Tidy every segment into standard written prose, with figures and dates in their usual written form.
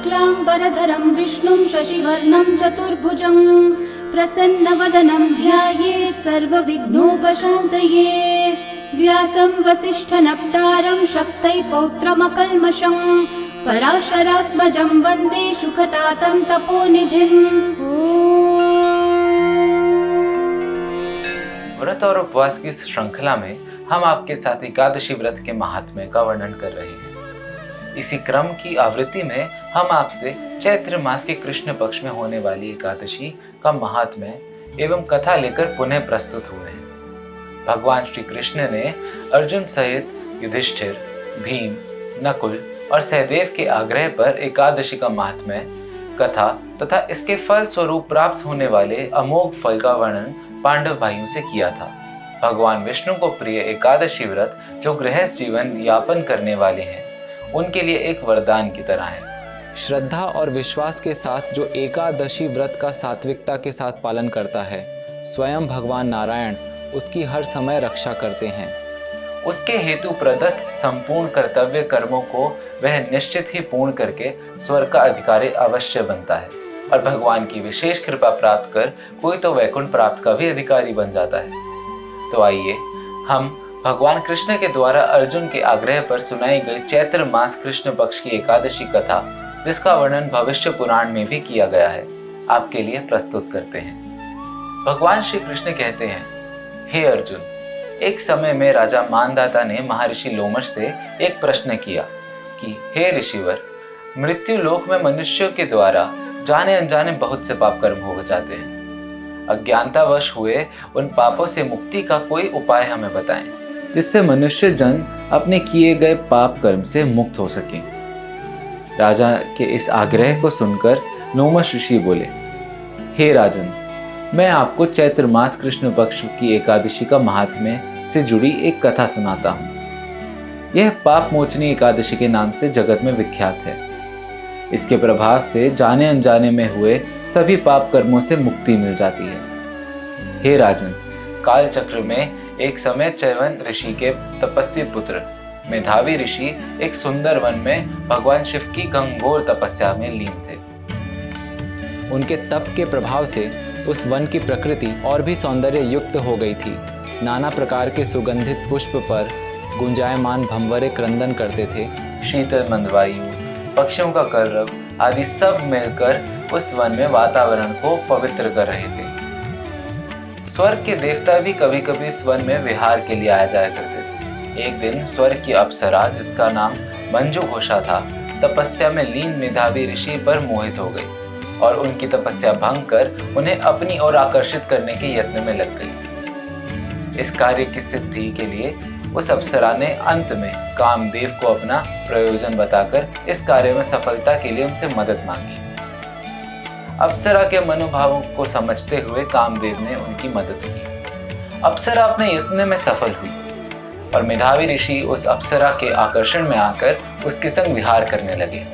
शुक्लांबरधरं विष्णुं शशिवर्णं चतुर्भुजं प्रसन्नवदनं ध्यायेत् सर्वविघ्नोपशान्तये। व्यासं वसिष्ठनप्तारं शक्तै पौत्रमकल्मषं पराशरात्मजं वन्दे सुखतातं तपोनिधिम्। व्रत और उपवास की श्रृंखला में हम आपके साथ एकादशी व्रत के महात्म्य का वर्णन कर रहे हैं। इसी क्रम की आवृत्ति में हम आपसे चैत्र मास के कृष्ण पक्ष में होने वाली एकादशी का महात्म्य एवं कथा लेकर पुनः प्रस्तुत हुए हैं। भगवान श्री कृष्ण ने अर्जुन सहित युधिष्ठिर, भीम, नकुल और सहदेव के आग्रह पर एकादशी का महात्म्य, कथा तथा इसके फल स्वरूप प्राप्त होने वाले अमोघ फल का वर्णन पांडव भाइयों से किया था। भगवान विष्णु को प्रिय एकादशी व्रत जो गृहस्थ जीवन यापन करने वाले हैं उनके लिए एक वरदान की तरह है। श्रद्धा और विश्वास के साथ जो एकादशी व्रत का सात्विकता के साथ पालन करता है, स्वयं भगवान नारायण उसकी हर समय रक्षा करते हैं। उसके हेतु प्रदत्त संपूर्ण कर्तव्य कर्मों को वह निश्चित ही पूर्ण करके स्वर्ग का अधिकारी अवश्य बनता है और भगवान की विशेष कृपा प्राप्त कर कोई तो वैकुंठ प्राप्त का भी अधिकारी बन जाता है। तो आइए हम भगवान कृष्ण के द्वारा अर्जुन के आग्रह पर सुनाई गई चैत्र मास कृष्ण पक्ष की एकादशी कथा, जिसका वर्णन भविष्य पुराण में भी किया गया है, आपके लिए प्रस्तुत करते हैं। भगवान श्री कृष्ण कहते हैं, हे अर्जुन, एक समय में राजा मानदाता ने महर्षि लोमश से एक प्रश्न किया कि हे ऋषिवर, मृत्यु लोक में मनुष्यों के द्वारा जाने अनजाने बहुत से पाप कर्म हो जाते हैं। अज्ञानतावश हुए उन पापों से मुक्ति का कोई उपाय हमें बताएं, जिससे मनुष्य जन अपने किए गए पाप कर्म से मुक्त हो सके। राजा के इस आग्रह को सुनकर लोमश ऋषि बोले, हे राजन, मैं आपको चैत्र मास कृष्ण पक्ष की एकादशी का महात्म्य से जुड़ी एक कथा सुनाता हूँ। यह पाप मोचनी एकादशी के नाम से जगत में विख्यात है। इसके प्रभाव से जाने अनजाने में हुए सभी पाप कर्मों से मुक्ति मिल जाती है। हे राजन, काल चक्र में एक समय च्यवन ऋषि के तपस्वी पुत्र मेधावी ऋषि एक सुंदर वन में भगवान शिव की घंघोर तपस्या में लीन थे। उनके तप के प्रभाव से उस वन की प्रकृति और भी सौंदर्य युक्त हो गई थी। नाना प्रकार के सुगंधित पुष्प पर गुंजायमान भंवरे क्रंदन करते थे। शीतल मंद वायु, पक्षियों का कलरव आदि सब मिलकर उस वन में वातावरण को पवित्र कर रहे थे। स्वर्ग के देवता भी कभी कभी इस वन में विहार के लिए आया जाया करते थे। एक दिन स्वर्ग की अप्सरा, जिसका नाम मंजू घोषा था, तपस्या में लीन मेधावी ऋषि पर मोहित हो गई और उनकी तपस्या भंग कर उन्हें अपनी ओर आकर्षित करने के यत्न में लग गई। इस कार्य की सिद्धि के लिए उस अप्सरा ने अंत में कामदेव को अपना प्रयोजन बताकर इस कार्य में सफलता के लिए उनसे मदद मांगी। अप्सरा के मनोभावों को समझते हुए कामदेव ने उनकी मदद की। अप्सरा अपने यत्न में सफल हुई और मेधावी ऋषि उस अप्सरा के आकर्षण में आकर उसके संग विहार करने लगे।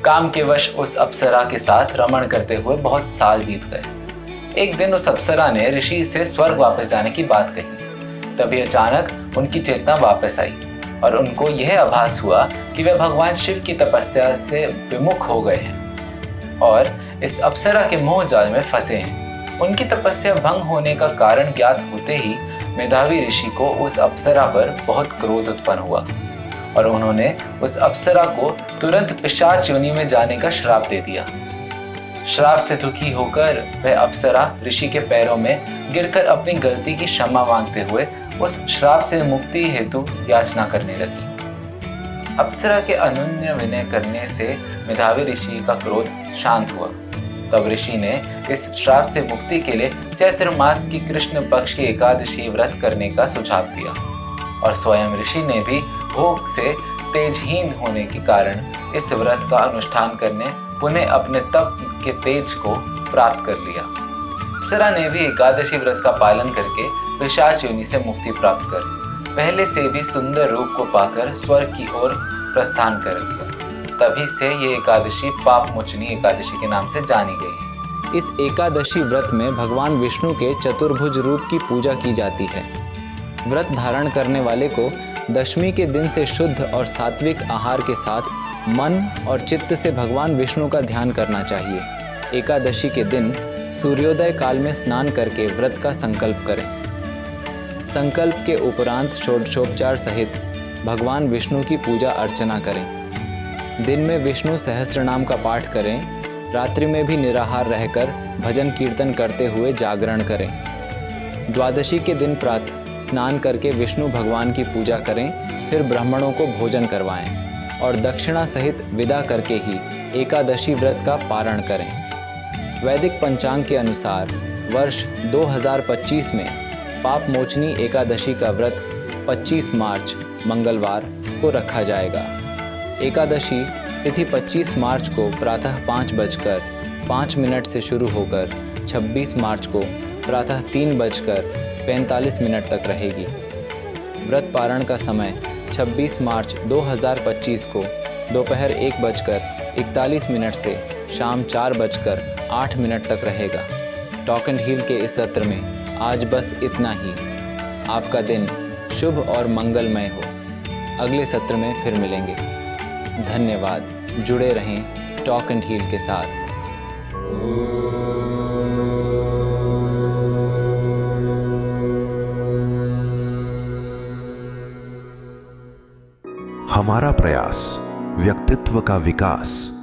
काम के वश उस अप्सरा के साथ रमण करते हुए बहुत साल बीत गए। एक दिन उस अप्सरा ने ऋषि से स्वर्ग वापस जाने की बात कही। तभी अचानक उनकी चेतना वापस आई और उनको यह आभास हुआ कि वे भगवान शिव की तपस्या से विमुख हो गए हैं और इस अप्सरा के मोह जाल में फंसे हैं। उनकी तपस्या भंग होने का कारण ज्ञात होते ही मेधावी ऋषि को उस अप्सरा पर बहुत क्रोध उत्पन्न हुआ और उन्होंने उस अप्सरा को तुरंत पिशाच योनि में जाने का श्राप दे दिया। श्राप से दुखी होकर वह अप्सरा ऋषि के पैरों में गिरकर अपनी गलती की क्षमा मांगते हुए उस श्राप से मुक्ति हेतु याचना करने लगी। अप्सरा के अनन्य विनय करने से मेधावी ऋषि का क्रोध शांत हुआ। तब ऋषि ने इस श्राप से मुक्ति के लिए चैत्र मास की कृष्ण पक्ष की एकादशी व्रत करने का सुझाव दिया और स्वयं ऋषि ने भी भोग से तेजहीन होने के कारण इस व्रत का अनुष्ठान करने पुनः अपने तप के तेज को प्राप्त कर लिया। अप्सरा ने भी एकादशी व्रत का पालन करके पिशाच योनि से मुक्ति प्राप्त कर पहले से भी सुंदर रूप को पाकर स्वर्ग की ओर प्रस्थान कर दिया। तभी से ये एकादशी पाप मोचनी एकादशी के नाम से जानी गई है। इस एकादशी व्रत में भगवान विष्णु के चतुर्भुज रूप की पूजा की जाती है। व्रत धारण करने वाले को दशमी के दिन से शुद्ध और सात्विक आहार के साथ मन और चित्त से भगवान विष्णु का ध्यान करना चाहिए। एकादशी के दिन सूर्योदय काल में स्नान करके व्रत का संकल्प करें। संकल्प के उपरांत षोडशोपचार सहित भगवान विष्णु की पूजा अर्चना करें। दिन में विष्णु सहस्त्रनाम का पाठ करें। रात्रि में भी निराहार रहकर भजन कीर्तन करते हुए जागरण करें। द्वादशी के दिन प्रातः स्नान करके विष्णु भगवान की पूजा करें, फिर ब्राह्मणों को भोजन करवाएं और दक्षिणा सहित विदा करके ही एकादशी व्रत का पारण करें। वैदिक पंचांग के अनुसार वर्ष 2025 में पाप मोचनी एकादशी का व्रत 25 मार्च मंगलवार को रखा जाएगा। एकादशी तिथि 25 मार्च को प्रातः 5:05 से शुरू होकर 26 मार्च को प्रातः 3:45 तक रहेगी। व्रत पारण का समय 26 मार्च 2025 को दोपहर 1:41 से शाम 4:08 तक रहेगा। टॉक एंड हील के इस सत्र में आज बस इतना ही। आपका दिन शुभ और मंगलमय हो। अगले सत्र में फिर मिलेंगे। धन्यवाद। जुड़े रहें टॉक एंड हील के साथ। हमारा प्रयास व्यक्तित्व का विकास।